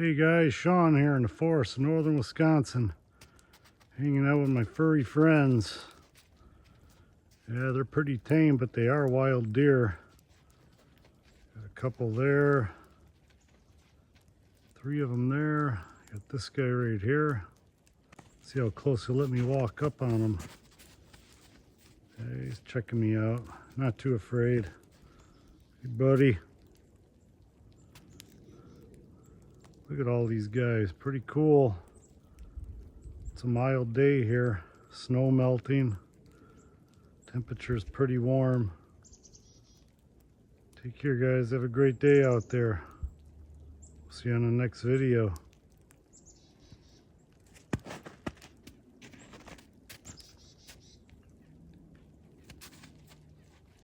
Hey guys, Sean here in the forest of northern Wisconsin, hanging out with my furry friends. Yeah, they're pretty tame, but they are wild deer. Got a couple there, 3 of them there. Got this guy right here. See how close he'll let me walk up on him. Yeah, he's checking me out. Not too afraid. Hey buddy. Look at all these guys, pretty cool. It's a mild day here, snow melting. Temperature's pretty warm. Take care guys, have a great day out there. See you on the next video.